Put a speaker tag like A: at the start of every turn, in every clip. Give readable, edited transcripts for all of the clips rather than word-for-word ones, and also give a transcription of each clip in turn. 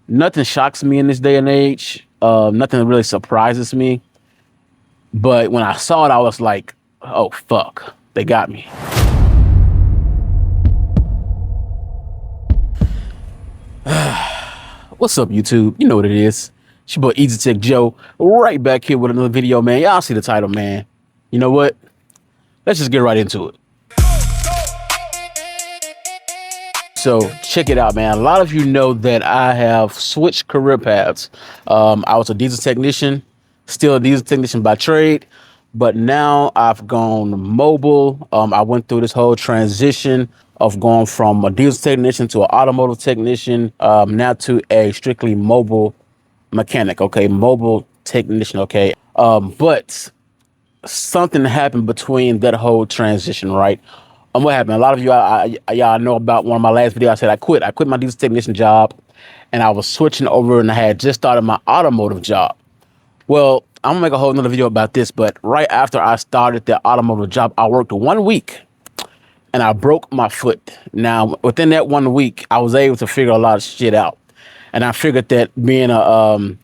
A: Nothing shocks me in this day and age. Nothing really surprises me. But when I saw it, I was like, oh, fuck, they got me. What's up, YouTube? You know what it is. It's your boy Easy Tech Joe, right back here with another video, man. Y'all see the title, man. You know what? Let's just get right into it. So check it out, man. A lot of you know that I have switched career paths. I was a diesel technician, still a diesel technician by trade, but now I've gone mobile. I went through this whole transition of going from a diesel technician to an automotive technician, now to a strictly mobile mechanic. Okay, mobile technician. Okay, but something happened between that whole transition, right? What happened? A lot of you, y'all know about one of my last videos. I said I quit. I quit my diesel technician job, and I was switching over, and I had just started my automotive job. Well, I'm gonna make a whole nother video about this, but right after I started the automotive job, I worked 1 week, and I broke my foot. Now, within that 1 week, I was able to figure a lot of shit out, and I figured that being a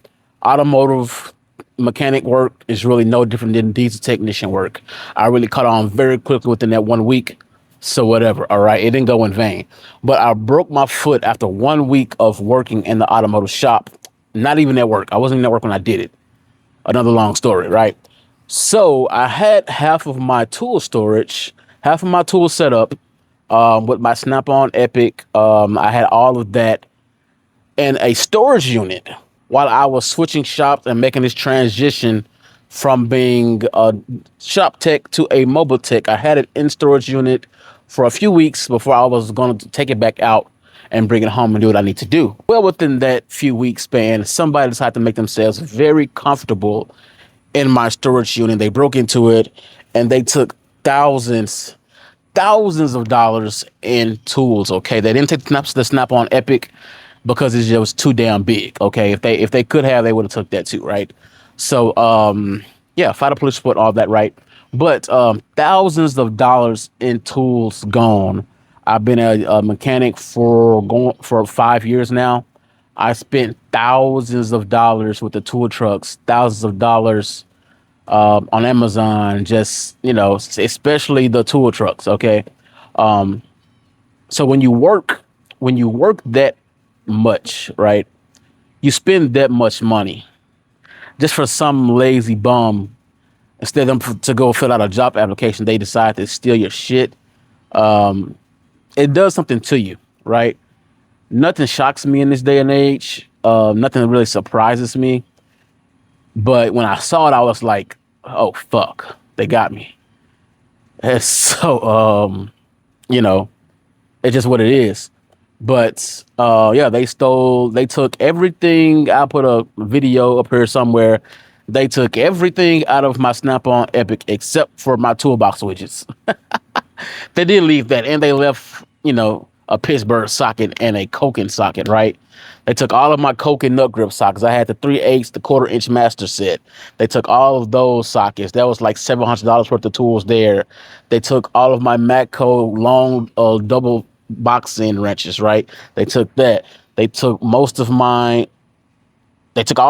A: automotive mechanic work is really no different than diesel technician work. I really caught on very quickly within that 1 week. So whatever, all right, it didn't go in vain. But I broke my foot after 1 week of working in the automotive shop. Not even at work. I wasn't even at work when I did it. Another long story, right? So I had half of my tool storage, half of my tools set up with my Snap-on Epic. I had all of that in a storage unit while I was switching shops and making this transition from being a shop tech to a mobile tech. I had it in storage unit for a few weeks before I was going to take it back out and bring it home and do what I need to do. Well, within that few weeks span, somebody decided to make themselves very comfortable in my storage unit. They broke into it and they took thousands of dollars in tools. Okay, they didn't take the Snap-on Epic because it was too damn big. Okay, if they could have, they would have took that too, right? So yeah, fire, police report, all that, right? But thousands of dollars in tools gone. I've been a mechanic for 5 years now. I spent thousands of dollars with the tool trucks, thousands of dollars on Amazon, just, you know, especially the tool trucks. Okay. So when you work that much, right, you spend that much money just for some lazy bum. Instead of them to go fill out a job application, they decide to steal your shit. It does something to you, right? Nothing shocks me in this day and age. Nothing really surprises me. But when I saw it, I was like, oh, fuck, they got me. And so, you know, it's just what it is. But yeah, they took everything. I put a video up here somewhere. They took everything out of my Snap-on Epic except for my toolbox widgets. They did leave that, and they left, you know, a Pittsburgh socket and a Koken socket, right? They took all of my Koken nut grip sockets. I had the 3/8, the 1/4 inch master set. They took all of those sockets. That was like $700 worth of tools there. They took all of my Matco long double box end wrenches, right? They took that. They took all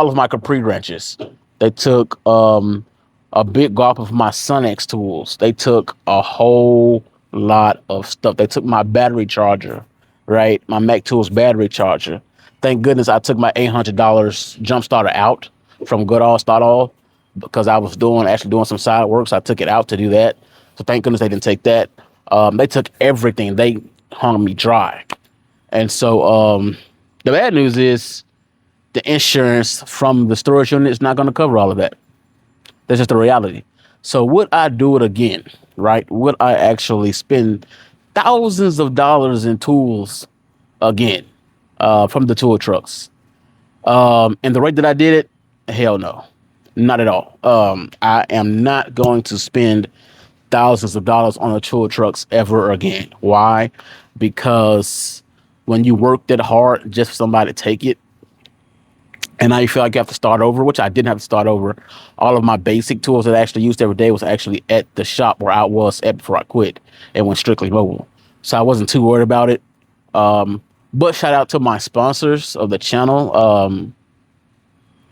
A: of my Capri wrenches. They took a big gulp of my Sunex tools. They took a whole lot of stuff. They took my battery charger, right? My Mac Tools battery charger. Thank goodness I took my $800 jump starter out from Goodall Start All because I was actually doing some side work, so I took it out to do that. So thank goodness they didn't take that. They took everything. They hung me dry. And so the bad news is the insurance from the storage unit is not going to cover all of that. That's just the reality. So would I do it again, right? Would I actually spend thousands of dollars in tools again from the tool trucks? And the rate that I did it, hell no, not at all. I am not going to spend thousands of dollars on the tool trucks ever again. Why? Because when you work that hard just for somebody to take it, and now you feel like you have to start over, which I didn't have to start over. All of my basic tools that I actually used every day was actually at the shop where I was at before I quit and went strictly mobile. So I wasn't too worried about it. But shout out to my sponsors of the channel,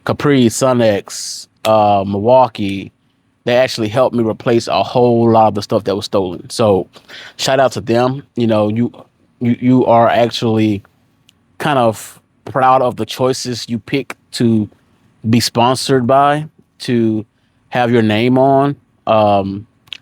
A: Capri, Sunex, Milwaukee. They actually helped me replace a whole lot of the stuff that was stolen. So shout out to them. You are actually kind of proud of the choices you pick to be sponsored by, to have your name on.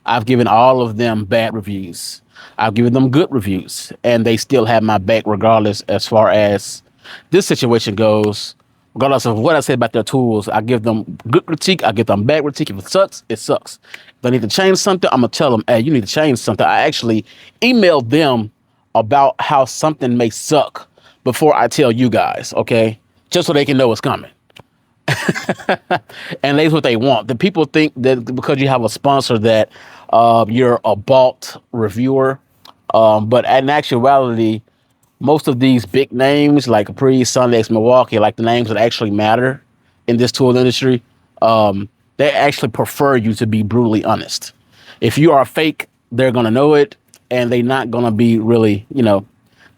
A: I've given all of them bad reviews. I've given them good reviews, and they still have my back regardless as far as this situation goes. Regardless of what I say about their tools, I give them good critique. I give them bad critique. If it sucks, it sucks. If they need to change something, I'm gonna tell them, hey, you need to change something. I actually emailed them about how something may suck before I tell you guys, okay? Just so they can know what's coming. And that's what they want. The people think that because you have a sponsor that you're a bought reviewer, but in actuality, most of these big names like Capri, Sundex, Milwaukee, like the names that actually matter in this tool industry, they actually prefer you to be brutally honest. If you are fake, they're gonna know it, and they're not gonna be really,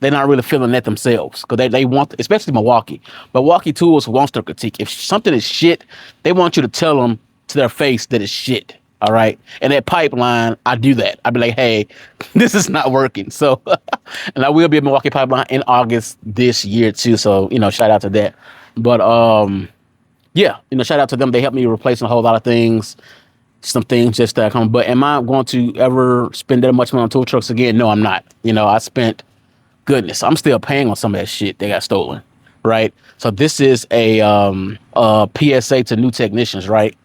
A: they're not really feeling that themselves because they want, especially Milwaukee. Milwaukee Tools wants their critique. If something is shit, they want you to tell them to their face that it's shit. All right. And that pipeline, I do that. I'd be like, hey, this is not working. So, and I will be a Milwaukee pipeline in August this year too. So, shout out to that. But, yeah, shout out to them. They helped me replace a whole lot of things, some things just that come. But am I going to ever spend that much money on tool trucks again? No, I'm not. I spent, goodness, I'm still paying on some of that shit that got stolen. Right. So this is a PSA to new technicians, right?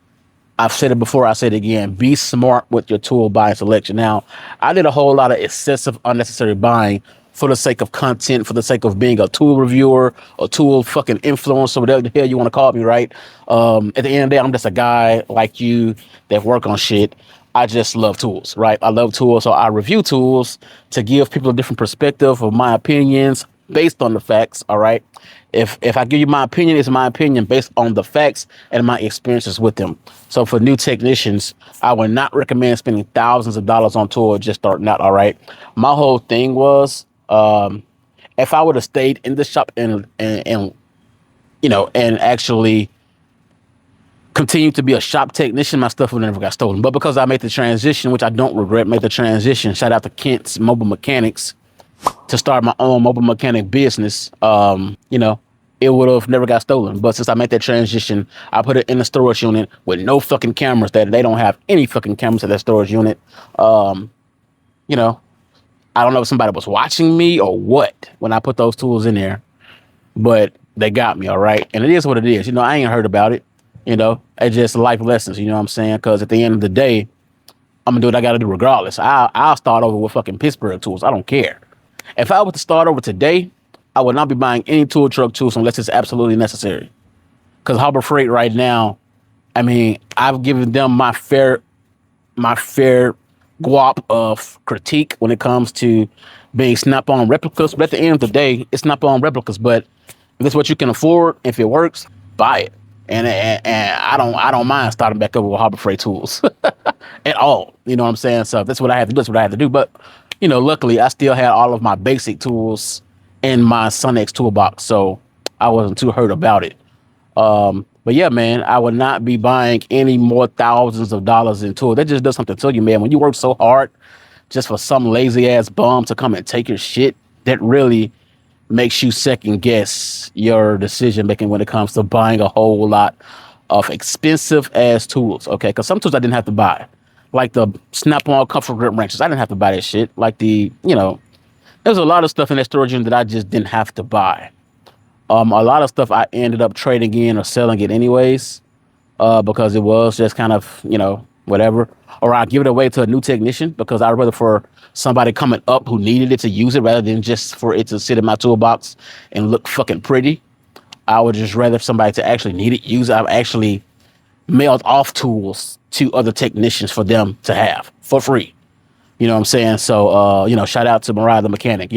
A: I've said it before, I say it again. Be smart with your tool buying selection. Now, I did a whole lot of excessive, unnecessary buying for the sake of content, for the sake of being a tool reviewer, a tool fucking influencer, whatever the hell you want to call me, right? At the end of the day, I'm just a guy like you that work on shit. I just love tools, right? I love tools, so I review tools to give people a different perspective of my opinions based on the facts, all right? If I give you my opinion, it's my opinion based on the facts and my experiences with them. So for new technicians, I would not recommend spending thousands of dollars on tools just starting out. All right. My whole thing was, if I would have stayed in the shop and actually continued to be a shop technician, my stuff would never got stolen. But because I made the transition, which I don't regret, made the transition. Shout out to Kent's Mobile Mechanics to start my own mobile mechanic business. It would have never got stolen. But since I made that transition, I put it in the storage unit with no fucking cameras. That they don't have any fucking cameras at that storage unit. You know, I don't know if somebody was watching me or what when I put those tools in there, but they got me, all right. And it is what it is. I ain't heard about it. It's just life lessons. You know what I'm saying? Because at the end of the day, I'm gonna do what I gotta do regardless. I'll start over with fucking Pittsburgh tools. I don't care. If I were to start over today, I would not be buying any tool truck tools unless it's absolutely necessary. Because Harbor Freight right now, I mean, I've given them my fair guap of critique when it comes to being Snap-on replicas. But at the end of the day, it's Snap-on replicas. But if that's what you can afford, if it works, buy it. And I don't mind starting back over with Harbor Freight tools at all. You know what I'm saying? So if that's what I have to do. That's what I have to do. But luckily I still had all of my basic tools in my Sunex toolbox, so I wasn't too hurt about it. But yeah, man, I would not be buying any more thousands of dollars in tools. That just does something to you, man. When you work so hard just for some lazy ass bum to come and take your shit, that really makes you second guess your decision making when it comes to buying a whole lot of expensive ass tools. Okay, because some tools I didn't have to buy, like the Snap-on comfort grip wrenches. I didn't have to buy that shit. Like there's a lot of stuff in that storage unit that I just didn't have to buy. A lot of stuff I ended up trading in or selling it anyways, because it was just kind of, whatever. Or I give it away to a new technician because I'd rather for somebody coming up who needed it to use it rather than just for it to sit in my toolbox and look fucking pretty. I would just rather somebody to actually need it, use it. I've actually mailed off tools to other technicians for them to have for free. You know what I'm saying? So, shout out to Mariah the mechanic.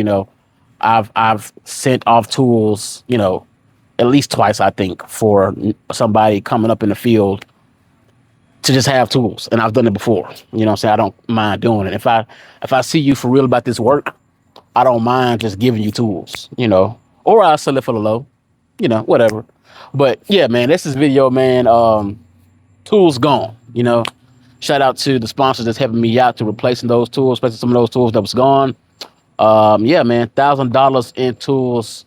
A: I've sent off tools, at least twice, I think, for somebody coming up in the field to just have tools. And I've done it before. You know what I'm saying? I don't mind doing it. If I see you for real about this work, I don't mind just giving you tools, you know, or I'll sell it for the low, you know, whatever. But yeah, man, that's this video, man. Tools gone, you know. Shout out to the sponsors that's helping me out to replacing those tools, especially some of those tools that was gone. Yeah, man, $1,000 in tools,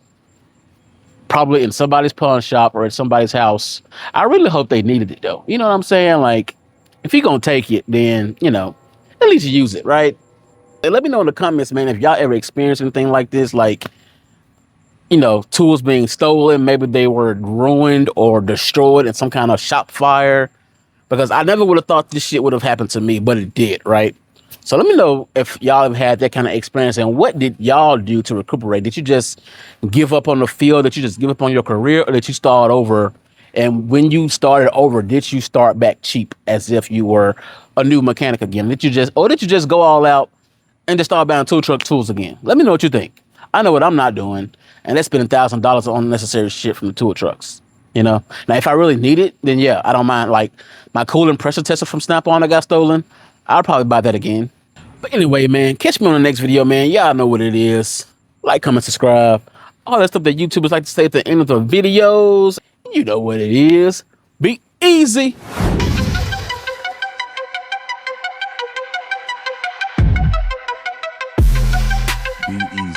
A: probably in somebody's pawn shop or at somebody's house. I really hope they needed it though. You know what I'm saying? Like, if you're gonna take it, then you know, at least use it, right? And let me know in the comments, man, if y'all ever experienced anything like this, like, you know, tools being stolen, maybe they were ruined or destroyed in some kind of shop fire. Because I never would have thought this shit would have happened to me, but it did, right? So let me know if y'all have had that kind of experience and what did y'all do to recuperate? Did you just give up on the field? Did you just give up on your career, or did you start over? And when you started over, did you start back cheap as if you were a new mechanic again? Did you just go all out and just start buying tool truck tools again? Let me know what you think. I know what I'm not doing, and that's spending $1,000 on unnecessary shit from the tool trucks. You know, now if I really need it, then yeah, I don't mind. Like my cooling pressure tester from Snap-on that got stolen, I'll probably buy that again. But anyway, man, catch me on the next video, man. Y'all know what it is. Like, comment, subscribe, all that stuff that YouTubers like to say at the end of the videos. You know what it is. Be easy.
B: Be easy.